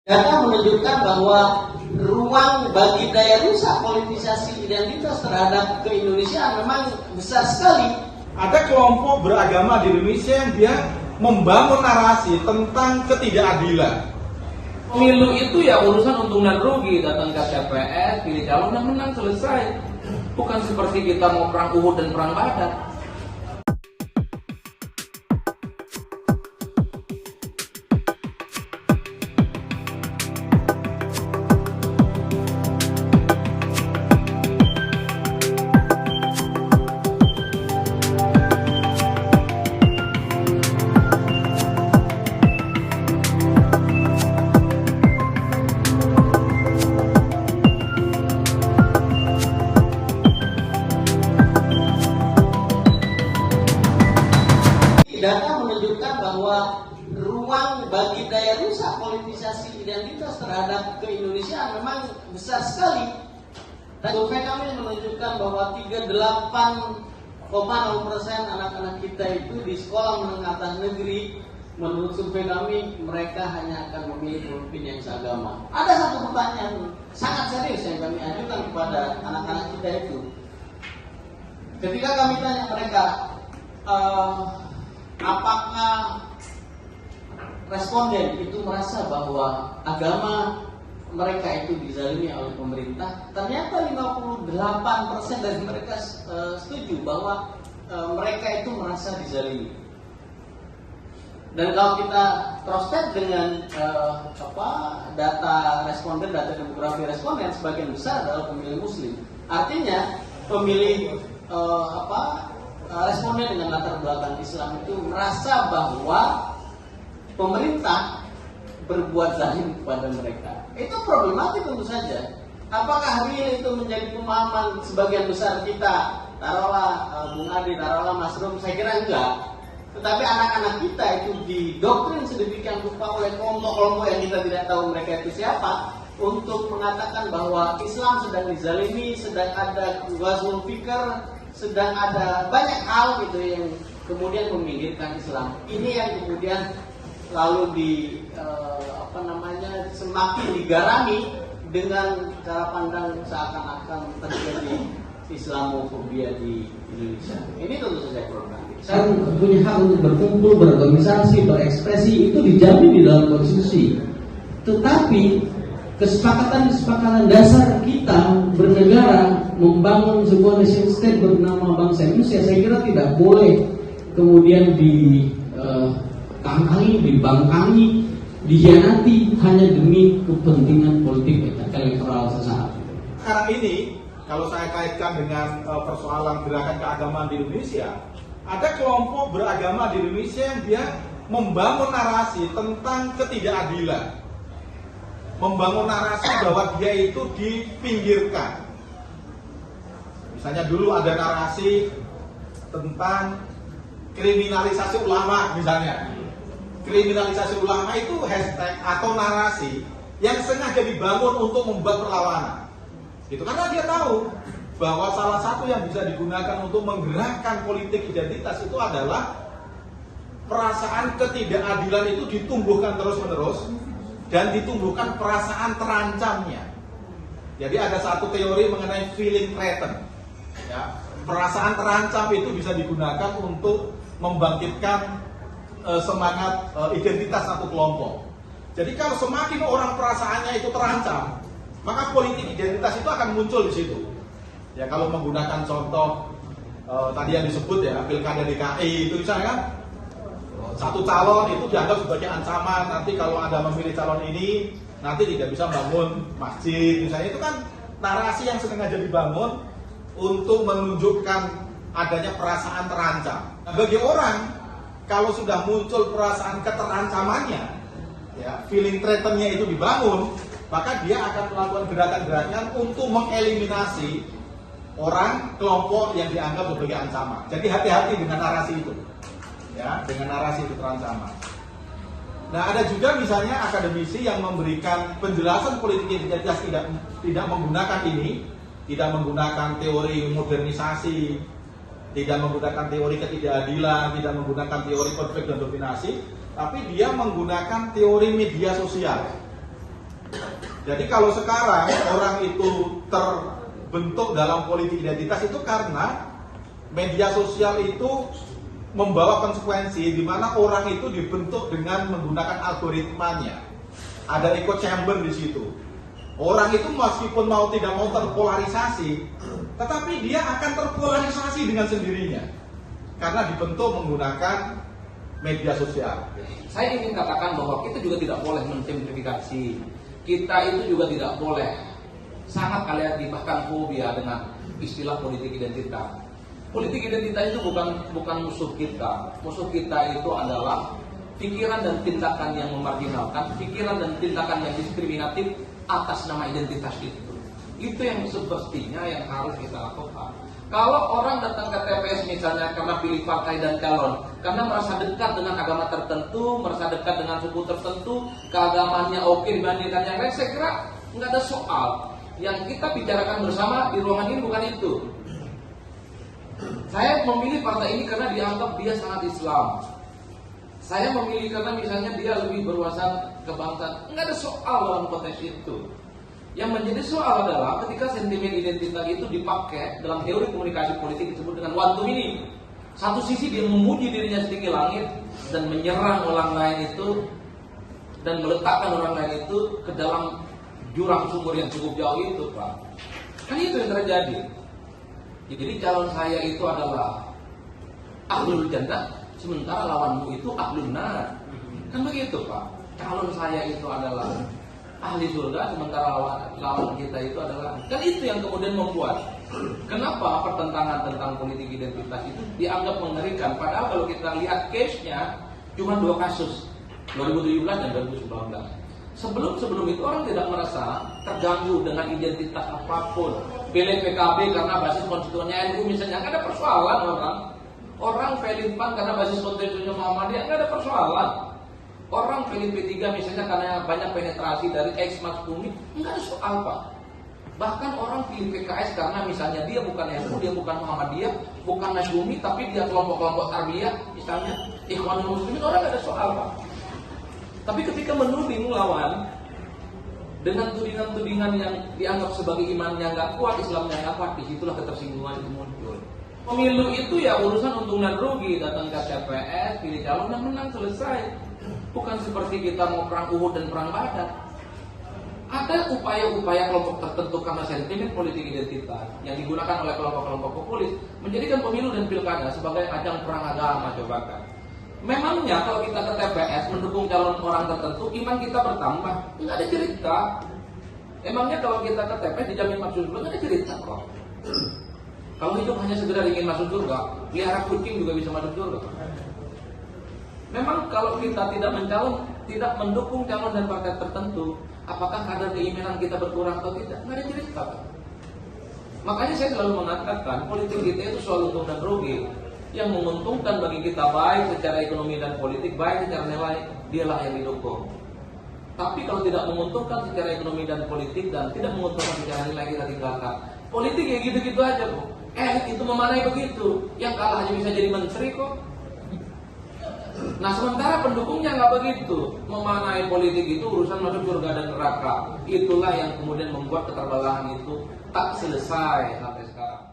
Data menunjukkan bahwa ruang bagi daya rusak politisasi identitas terhadap keindonesiaan memang besar sekali. Ada kelompok beragama di Indonesia yang dia membangun narasi tentang ketidakadilan. Pemilu itu ya urusan untung dan rugi, datang ke TPS, pilih calon dan menang, selesai. Bukan seperti kita mau perang Uhud dan perang Badar. Data menunjukkan bahwa ruang bagi daya rusak politisasi identitas terhadap keindonesiaan memang besar sekali. Dan survei kami menunjukkan bahwa 38,6% anak-anak kita itu di sekolah menengah atas negeri, menurut survei kami mereka hanya akan memilih pemimpin yang seagama. Ada satu pertanyaan sangat serius yang kami ajukan kepada anak-anak kita itu. Ketika kami tanya mereka, apakah responden itu merasa bahwa agama mereka itu dizalimi oleh pemerintah? Ternyata 58% dari mereka setuju bahwa mereka itu merasa dizalimi. Dan kalau kita cross-check dengan data responden, data demografi responden, sebagian besar adalah pemilih Muslim. Artinya pemilih responden dengan latar belakang Islam itu merasa bahwa pemerintah berbuat zalim kepada mereka. Itu problematik tentu saja. Apakah real itu menjadi pemahaman sebagian besar kita? Taruhlah Bung Adi, taruhlah Mas Rum, saya kira enggak. Tetapi anak-anak kita itu didoktrin sedemikian rupa oleh kelompok-kelompok yang kita tidak tahu mereka itu siapa, untuk mengatakan bahwa Islam sedang dizalimi, sedang ada ghazwul fikr, sedang ada banyak hal gitu yang kemudian meminggirkan Islam. Ini yang kemudian lalu semakin digarami dengan cara pandang seakan-akan terjadi Islamofobia di Indonesia. Ini tentu saja problematik. Saya punya hak untuk berkumpul, berorganisasi, berekspresi, itu dijamin di dalam konstitusi. Tetapi kesepakatan dasar kita bernegara membangun sebuah nation state bernama bangsa Indonesia, saya kira tidak boleh kemudian dikangkangi, dibangkangi, dihianati hanya demi kepentingan politik elektoral sesaat. Sekarang ini, kalau saya kaitkan dengan persoalan gerakan keagamaan di Indonesia, ada kelompok beragama di Indonesia yang dia membangun narasi tentang ketidakadilan, membangun narasi bahwa dia itu dipinggirkan. Misalnya dulu ada narasi tentang kriminalisasi ulama misalnya. Kriminalisasi ulama itu hashtag atau narasi yang sengaja dibangun untuk membuat perlawanan. Itu karena dia tahu bahwa salah satu yang bisa digunakan untuk menggerakkan politik identitas itu adalah perasaan ketidakadilan itu ditumbuhkan terus-menerus dan ditumbuhkan perasaan terancamnya. Jadi ada satu teori mengenai feeling threatened. Ya, perasaan terancam itu bisa digunakan untuk membangkitkan semangat identitas satu kelompok. Jadi kalau semakin orang perasaannya itu terancam, maka politik identitas itu akan muncul di situ. Ya, kalau menggunakan contoh tadi yang disebut ya pilkada DKI itu misalnya kan, satu calon itu dianggap sebagai ancaman, nanti kalau Anda memilih calon ini nanti tidak bisa bangun masjid misalnya. Itu kan narasi yang sengaja dibangun untuk menunjukkan adanya perasaan terancam. Nah, bagi orang kalau sudah muncul perasaan keterancamannya, ya, feeling threatened-nya itu dibangun, maka dia akan melakukan gerakan-gerakan untuk mengeliminasi orang, kelompok yang dianggap sebagai ancaman. Jadi hati-hati dengan narasi itu. Ya, dengan narasi itu terancaman. Nah, ada juga misalnya akademisi yang memberikan penjelasan politik identitas tidak menggunakan ini, tidak menggunakan teori modernisasi, tidak menggunakan teori ketidakadilan, tidak menggunakan teori konflik dan dominasi, tapi dia menggunakan teori media sosial. Jadi kalau sekarang orang itu terbentuk dalam politik identitas itu karena media sosial itu membawa konsekuensi di mana orang itu dibentuk dengan menggunakan algoritmanya. Ada echo chamber di situ. Orang itu meskipun mau tidak mau terpolarisasi, tetapi dia akan terpolarisasi dengan sendirinya karena dibentuk menggunakan media sosial. Saya ingin katakan bahwa kita juga tidak boleh mensimplifikasi. Kita itu juga tidak boleh sangat alergi bahkan fobia dengan istilah politik identitas. Politik identitas itu bukan musuh kita. Musuh kita itu adalah pikiran dan tindakan yang memarginalkan, pikiran dan tindakan yang diskriminatif atas nama identitas itu. Itu yang semestinya yang harus kita lakukan. Kalau orang datang ke TPS misalnya karena pilih partai dan calon, karena merasa dekat dengan agama tertentu, merasa dekat dengan suku tertentu, keagamaannya oke dibandingkan yang lain, saya kira nggak ada soal. Yang kita bicarakan bersama di ruangan ini bukan itu. Saya memilih partai ini karena dianggap dia sangat Islam. Saya memilih karena misalnya dia lebih berwawasan kebangsaan. Nggak ada soal dalam konteks itu. Yang menjadi soal adalah ketika sentimen identitas itu dipakai dalam teori komunikasi politik disebut dengan one to many. Satu sisi dia memuji dirinya setinggi langit dan menyerang orang lain itu dan meletakkan orang lain itu ke dalam jurang sumur yang cukup jauh itu, Pak. Kan itu yang terjadi. Jadi calon saya itu adalah ahlul jannah, sementara lawanmu itu ahlul nar. Kan begitu, Pak. Calon saya itu adalah ahli surga, sementara lawan kita itu adalah, kan itu yang kemudian membuat kenapa pertentangan tentang politik identitas itu dianggap mengerikan. Padahal kalau kita lihat case-nya cuma 2 kasus, 2017 dan 2019. Sebelum itu orang tidak merasa terganggu dengan identitas apapun. Pilih PKB karena basis konstituennya NU misalnya, nggak ada persoalan orang. Orang pilih PAN karena basis konstituennya Muhammadiyah, nggak ada persoalan. Orang pilih P3 misalnya karena banyak penetrasi dari ex-Mas Kumi, nggak ada soal, Pak. Bahkan orang pilih PKS karena misalnya dia bukan NU, dia bukan Muhammadiyah, bukan Nasyumi, tapi dia kelompok-kelompok Tarbiyah, misalnya Ikhwanul Muslimin, orang nggak ada soal, Pak. Tapi ketika menuding lawan dengan tudingan-tudingan yang dianggap sebagai imannya nggak kuat, Islamnya nggak kuat, disitulah ketersinggungan itu muncul. Pemilu itu ya urusan untung dan rugi, datang ke TPS, pilih calon dan menang, selesai. Bukan seperti kita mau perang Uhud dan perang Badar. Ada upaya-upaya kelompok tertentu karena sentimen politik identitas yang digunakan oleh kelompok-kelompok populis menjadikan pemilu dan pilkada sebagai ajang perang agama. Coba kan. Memangnya kalau kita ke TPS mendukung calon orang tertentu, iman kita bertambah? Nggak ada cerita. Emangnya kalau kita ke TPS dijamin masuk surga? Nggak ada cerita kok. Kalau hidup hanya sekedar ingin masuk surga, pelihara kucing juga bisa masuk surga. Memang kalau kita tidak mendukung calon dan partai tertentu, apakah kadar keimanan kita berkurang atau tidak? Nggak ada cerita. Makanya saya selalu mengatakan politik kita itu soal untung dan rugi. Yang menguntungkan bagi kita baik secara ekonomi dan politik, baik secara nilai, dialah yang didukung. Tapi kalau tidak menguntungkan secara ekonomi dan politik dan tidak menguntungkan secara nilai, kita tinggalkan. Politik ya gitu-gitu aja, Bu. Itu memanai begitu. Yang kalah hanya bisa jadi menteri kok. Nah sementara pendukungnya nggak begitu. Memanai politik itu urusan masuk surga dan neraka. Itulah yang kemudian membuat keterbelahan itu tak selesai sampai sekarang.